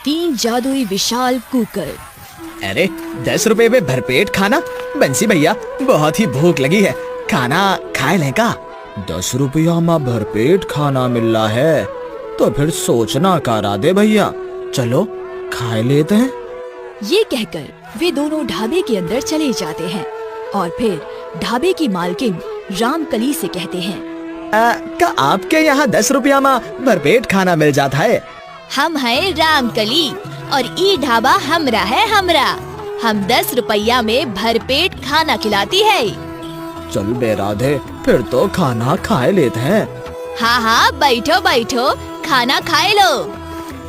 3 जादुई विशाल कुकर। अरे 10 रुपए में भरपेट खाना? बंसी भैया बहुत ही भूख लगी है, खाना खाए लें का? 10 रुपया में भरपेट खाना मिल रहा है तो फिर सोचना का राधे भैया, चलो खाए लेते हैं। ये कहकर वे दोनों ढाबे के अंदर चले जाते हैं और फिर ढाबे की मालकिन रामकली से कहते हैं, क्या आपके यहाँ 10 रुपया में भरपेट खाना मिल जाता है? हम हैं रामकली और ये ढाबा हमरा है हमरा। हम 10 रुपया में भरपेट खाना खिलाती है। चल बे राधे, फिर तो खाना खाए लेते हैं। हाँ हाँ बैठो बैठो, खाना खाए लो।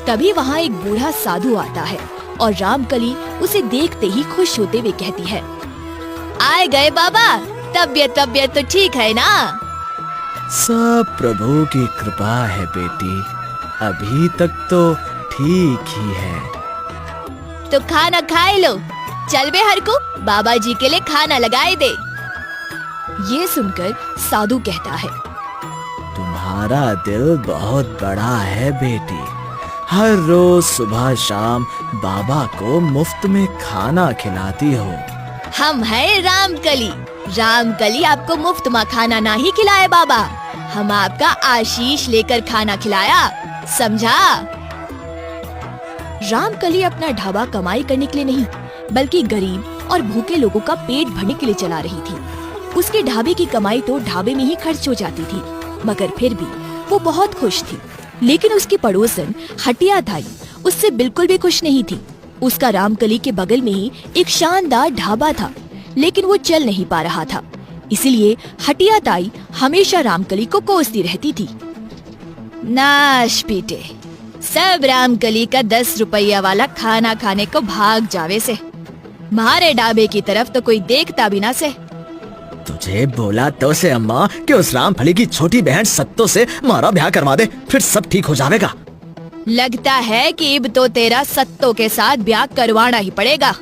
तभी वहाँ एक बूढ़ा साधु आता है और रामकली उसे देखते ही खुश होते हुए कहती है, आए गए बाबा, तबीयत तो ठीक है ना? सब प्रभु की कृपा है बेटी, अभी तक तो ठीक ही है। तो खाना खाए लो। चल बे हरकू, बाबा जी के लिए खाना लगाए दे। ये सुनकर साधु कहता है, तुम्हारा दिल बहुत बड़ा है बेटी, हर रोज सुबह शाम बाबा को मुफ्त में खाना खिलाती हो। हम हैं रामकली। रामकली आपको मुफ्त में खाना नहीं खिलाए बाबा, हम आपका आशीष लेकर खाना खिलाया, समझा? रामकली अपना ढाबा कमाई करने के लिए नहीं बल्कि गरीब और भूखे लोगों का पेट भरने के लिए चला रही थी। उसके ढाबे की कमाई तो ढाबे में ही खर्च हो जाती थी, मगर फिर भी वो बहुत खुश थी। लेकिन उसकी पड़ोसन हटिया ताई उससे बिल्कुल भी खुश नहीं थी। उसका रामकली के बगल में ही एक शानदार ढाबा था, लेकिन वो चल नहीं पा रहा था। इसलिए हटिया ताई हमेशा रामकली को कोसती रहती थी। नाश पीटे, सब रामकली का 10 रुपया वाला खाना खाने को भाग जावे से, मारे ढाबे की तरफ तो कोई देखता भी ना से। तुझे बोला तो से अम्मा कि उस रामफली की छोटी बहन सत्तो से मारा ब्याह करवा दे, फिर सब ठीक हो जाएगा। लगता है कि अब तो तेरा सत्तो के साथ ब्याह करवाना ही पड़ेगा।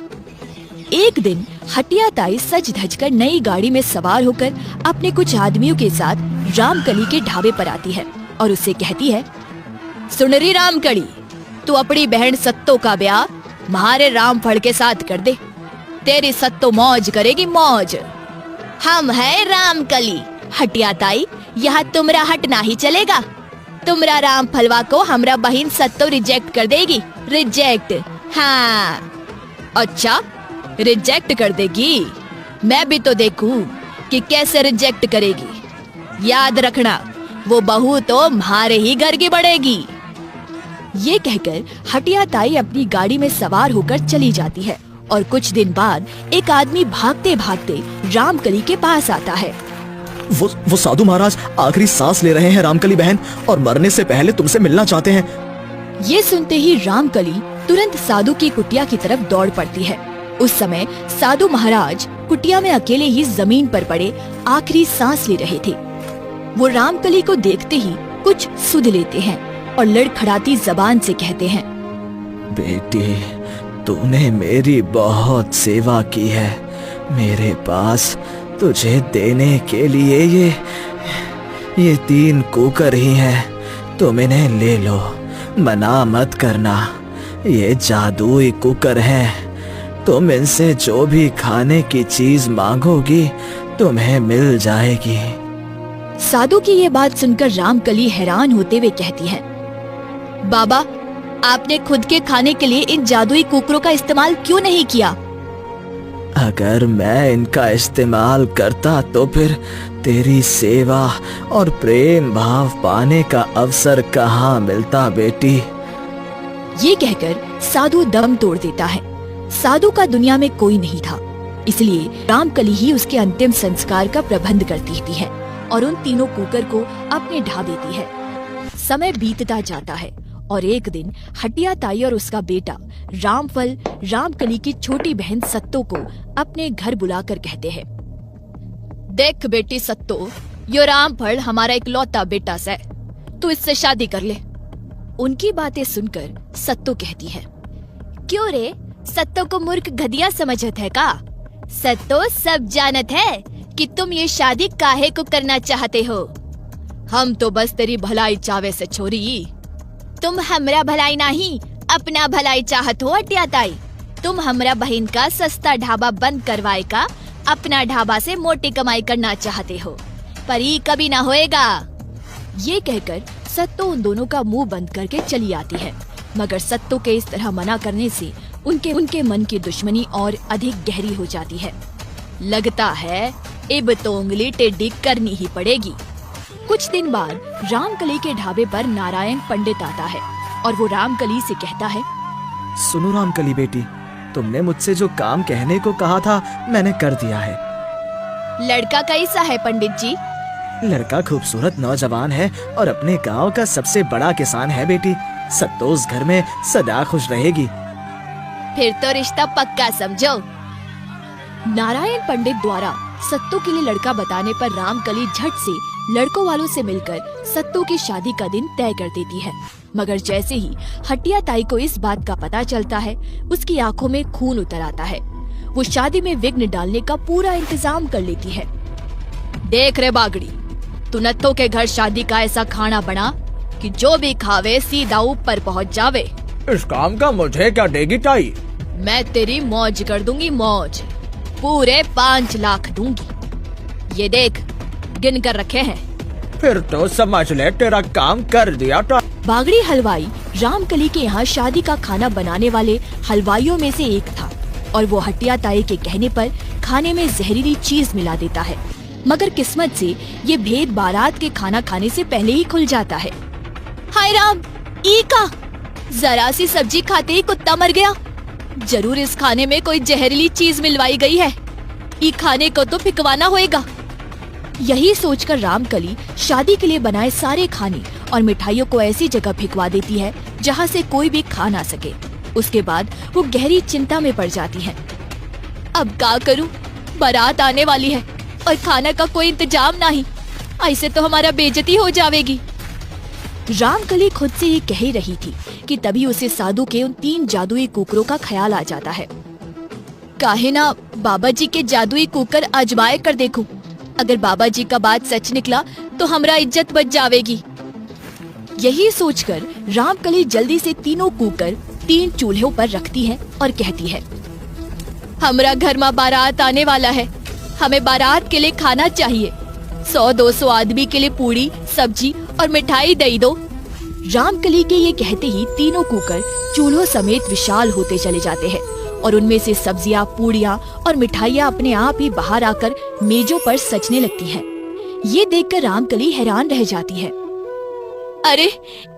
एक दिन हटिया ताई सज धज कर नई गाड़ी में सवार होकर अपने कुछ आदमियों के साथ रामकली के ढाबे पर आती है और उससे कहती है, सुन रही रामकली, तू अपनी बहन सत्तो का ब्याह हमारे रामफल के साथ कर दे, तेरी सत्तो मौज करेगी मौज। हम हैं रामकली। हटिया ताई, यहाँ तुमरा हटना ही चलेगा। तुमरा रामफलवा को हमरा बहन सत्तो रिजेक्ट कर देगी। रिजेक्ट? हाँ। अच्छा, रिजेक्ट कर देगी? मैं भी तो देखूं कि कैसे रिजेक्ट करेगी। याद रखना, वो बहू तो हमारे ही घर की बढ़ेगी। ये कहकर हटिया ताई अपनी गाड़ी में सवार होकर चली जाती है और कुछ दिन बाद एक आदमी भागते भागते रामकली के पास आता है। वो साधु महाराज आखिरी सांस ले रहे हैं रामकली बहन, और मरने से पहले तुमसे मिलना चाहते हैं। ये सुनते ही रामकली तुरंत साधु की कुटिया की तरफ दौड़ पड़ती है। उस समय साधु महाराज कुटिया में अकेले ही जमीन पर पड़े आखिरी सांस ले रहे थे। वो रामकली को देखते ही कुछ सुध लेते हैं और लड़खड़ाती जबान से कहते हैं, बेटी, तूने मेरी बहुत सेवा की है, मेरे पास तुझे देने के लिए ये 3 कुकर ही हैं, तुम इन्हें ले लो, मना मत करना। ये जादुई कुकर हैं, तुम इनसे जो भी खाने की चीज मांगोगी तुम्हें मिल जाएगी। साधु की ये बात सुनकर रामकली हैरान होते हुए कहती है, बाबा, आपने खुद के खाने के लिए इन जादुई कुकरों का इस्तेमाल क्यों नहीं किया? अगर मैं इनका इस्तेमाल करता तो फिर तेरी सेवा और प्रेम भाव पाने का अवसर कहाँ मिलता बेटी। ये कहकर साधु दम तोड़ देता है। साधु का दुनिया में कोई नहीं था, इसलिए रामकली ही उसके अंतिम संस्कार का प्रबंध करती है और उन 3 कुकर को अपने ढा देती है। समय बीतता जाता है और एक दिन हटिया ताई और उसका बेटा रामफल रामकली की छोटी बहन सत्तो को अपने घर बुलाकर कहते हैं, देख बेटी सत्तो, यो रामफल हमारा इकलौता बेटा है, तू इससे शादी कर ले। उनकी बातें सुनकर सत्तो कहती है, क्यों रे, सत्तो को मूर्ख गधिया समझत है का? सत्तो सब जानत है कि तुम ये शादी काहे को करना चाहते हो। हम तो बस तेरी भलाई चावे से छोरी। तुम हमरा भलाई नहीं अपना भलाई चाहत हो हटिया ताई। तुम हमरा बहन का सस्ता ढाबा बंद करवाए का अपना ढाबा से मोटी कमाई करना चाहते हो, पर ये कभी ना होएगा। ये कहकर सत्तो उन दोनों का मुंह बंद करके चली आती है, मगर सत्तो के इस तरह मना करने से उनके मन की दुश्मनी और अधिक गहरी हो जाती है। लगता है अब तो उंगली टेढ़ी करनी ही पड़ेगी। कुछ दिन बाद रामकली के ढाबे पर नारायण पंडित आता है और वो रामकली से कहता है, सुनो रामकली बेटी, तुमने मुझसे जो काम कहने को कहा था मैंने कर दिया है। लड़का कैसा है पंडित जी? लड़का खूबसूरत नौजवान है और अपने गांव का सबसे बड़ा किसान है बेटी। सत्तो उस घर में सदा खुश रहेगी। फिर तो रिश्ता पक्का समझो। नारायण पंडित द्वारा सत्तो के लिए लड़का बताने पर रामकली झट से लड़कों वालों से मिलकर सत्तो की शादी का दिन तय कर देती है। मगर जैसे ही हटिया ताई को इस बात का पता चलता है, उसकी आंखों में खून उतर आता है। वो शादी में विघ्न डालने का पूरा इंतजाम कर लेती है। देख रे बागड़ी, तू नत्थो के घर शादी का ऐसा खाना बना कि जो भी खावे सीधा ऊपर पहुंच जावे। इस काम का मुझे क्या देगी ताई? मैं तेरी मौज कर दूंगी, मौज। पूरे 5 लाख दूंगी। ये देख, गिन कर रखे हैं। फिर तो समझ ले तेरा काम कर दिया ताई। बागड़ी हलवाई रामकली के यहाँ शादी का खाना बनाने वाले हलवाइयों में से एक था और वो हटिया ताई के कहने पर खाने में जहरीली चीज मिला देता है। मगर किस्मत से ये भेद बारात के खाना खाने से पहले ही खुल जाता है। हाय राम, ई का जरा सी सब्जी खाते ही कुत्ता मर गया। जरूर इस खाने में कोई जहरीली चीज मिलवाई गई है। ई खाने को तो फिकवाना होएगा। यही सोचकर रामकली शादी के लिए बनाए सारे खाने और मिठाइयों को ऐसी जगह फिकवा देती है जहाँ से कोई भी खा ना सके। उसके बाद वो गहरी चिंता में पड़ जाती है। अब क्या करूं? बारात आने वाली है और खाना का कोई इंतजाम नहीं। ऐसे तो हमारा बेइज्जती हो जाएगी। रामकली खुद से ये कह ही रही थी कि तभी उसे साधु के उन 3 जादुई कुकरों का ख्याल आ जाता है। काहे ना बाबा जी के जादुई कुकर आजमाए कर देखूं। अगर बाबा जी का बात सच निकला तो हमरा इज्जत बच जाएगी। यही सोचकर रामकली जल्दी से तीनों कुकर 3 चूल्हों पर रखती है और कहती है, हमरा घर में बारात आने वाला है। हमें बारात के लिए खाना चाहिए। 100-200 आदमी के लिए पूरी, सब्जी और मिठाई दे दो। रामकली के ये कहते ही तीनों कुकर चूल्हों समेत विशाल होते चले जाते हैं और उनमें से सब्जियां, पूड़ियां और मिठाइयां अपने आप ही बाहर आकर मेजों पर सजने लगती हैं। ये देखकर रामकली हैरान रह जाती है। अरे,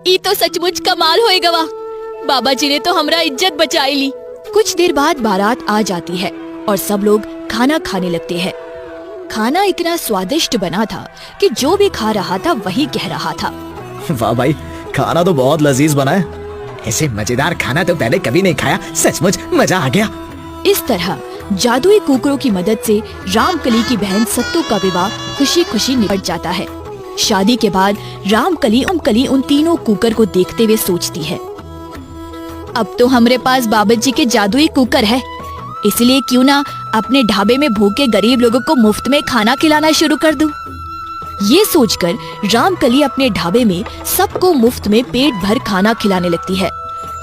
ये तो सचमुच कमाल होएगा वाह। बाबा जी ने तो हमरा इज्जत बचाई ली। कुछ देर बाद बारात आ जाती है और सब लोग खाना खाने लगते हैं। खाना इतना स्वादिष्ट बना था कि जो भी खा रहा था वही कह रहा था, वाह भाई, खाना तो बहुत लजीज बना है। ऐसे मजेदार खाना तो पहले कभी नहीं खाया। सचमुच मजा आ गया। इस तरह जादुई कुकरों की मदद से रामकली की बहन सत्तू का विवाह खुशी खुशी निपट जाता है। शादी के बाद रामकली उन तीनों कुकर को देखते हुए सोचती है, अब तो हमारे पास बाबा जी के जादुई कुकर है, इसलिए क्यों ना अपने ढाबे में भूखे गरीब लोगों को मुफ्त में खाना खिलाना शुरू कर दूं। ये सोचकर रामकली अपने ढाबे में सबको मुफ्त में पेट भर खाना खिलाने लगती है।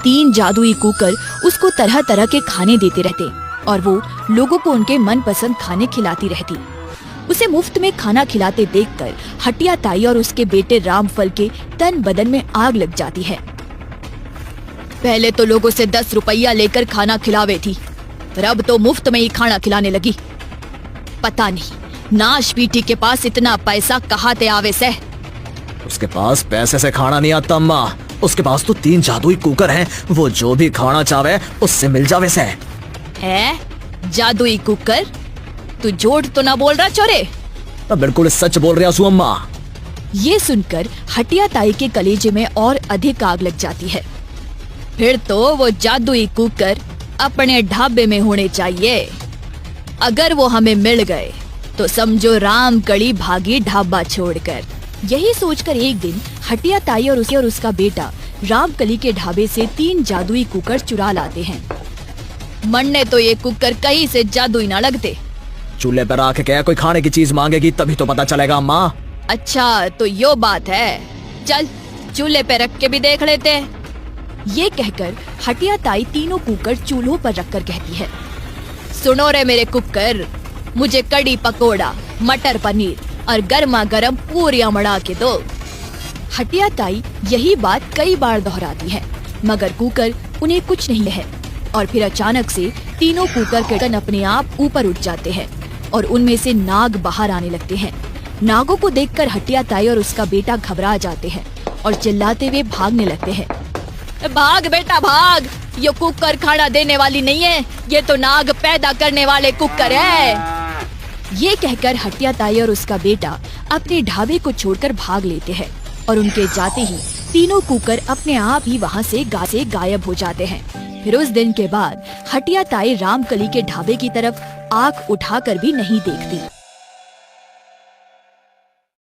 3 जादुई कुकर उसको तरह तरह के खाने देते रहते और वो लोगों को उनके मनपसंद खाने खिलाती रहती। उसे मुफ्त में खाना खिलाते देखकर हटिया ताई और उसके बेटे रामफल के तन बदन में आग लग जाती है। पहले तो लोगों से 10 रुपया लेकर खाना खिलावे थी, पर अब तो मुफ्त में ही खाना खिलाने लगी। पता नहीं नाश पीटी के पास इतना पैसा कहाँ ते आवे से। उसके पास पैसे से खाना नहीं आता अम्मा। उसके पास तो 3 जादुई कुकर हैं। वो जो भी खाना चाहे उससे मिल जावे से। है जादुई कुकर? तू झूठ तो ना बोल रहा चोरे? मैं बिल्कुल सच बोल रहा हूँ अम्मा। ये सुनकर हटिया ताई के कलेजे में और अधिक आग लग जाती है। फिर तो वो जादुई कुकर अपने ढाबे में होने चाहिए। अगर वो हमें मिल गए तो समझो रामकली भागी ढाबा छोड़कर। यही सोचकर एक दिन हटिया ताई और उसका बेटा रामकली के ढाबे से 3 जादुई कुकर चुरा लाते हैं। मरने तो ये कुकर कहीं से जादुई ना लगते। चूल्हे पर आके क्या कोई खाने की चीज मांगेगी तभी तो पता चलेगा अम्मा। अच्छा तो यो बात है, चल चूल्हे पे रख के भी देख लेते हैं। ये कहकर हटिया ताई तीनों कुकर चूल्हों पर रखकर कहती है, सुनो रे मेरे कुकर, मुझे कड़ी पकोड़ा, मटर पनीर और गर्मा गर्म पूरियां मड़ा के दो। हटिया ताई यही बात कई बार दोहराती है, मगर कुकर उन्हें कुछ नहीं है। और फिर अचानक से तीनों कुकर के ढक्कन अपने आप ऊपर उठ जाते हैं और उनमें से नाग बाहर आने लगते हैं। नागों को देखकर हटिया ताई और उसका बेटा घबरा जाते हैं और चिल्लाते हुए भागने लगते हैं। भाग बेटा भाग, ये कुकर खाना देने वाली नहीं है, ये तो नाग पैदा करने वाले कुकर है। ये कहकर हटिया ताई और उसका बेटा अपने ढाबे को छोड़कर भाग लेते हैं और उनके जाते ही तीनों कुकर अपने आप ही वहाँ से गायब हो जाते हैं। फिर उस दिन के बाद हटिया ताई रामकली के ढाबे की तरफ आंख उठाकर भी नहीं देखती।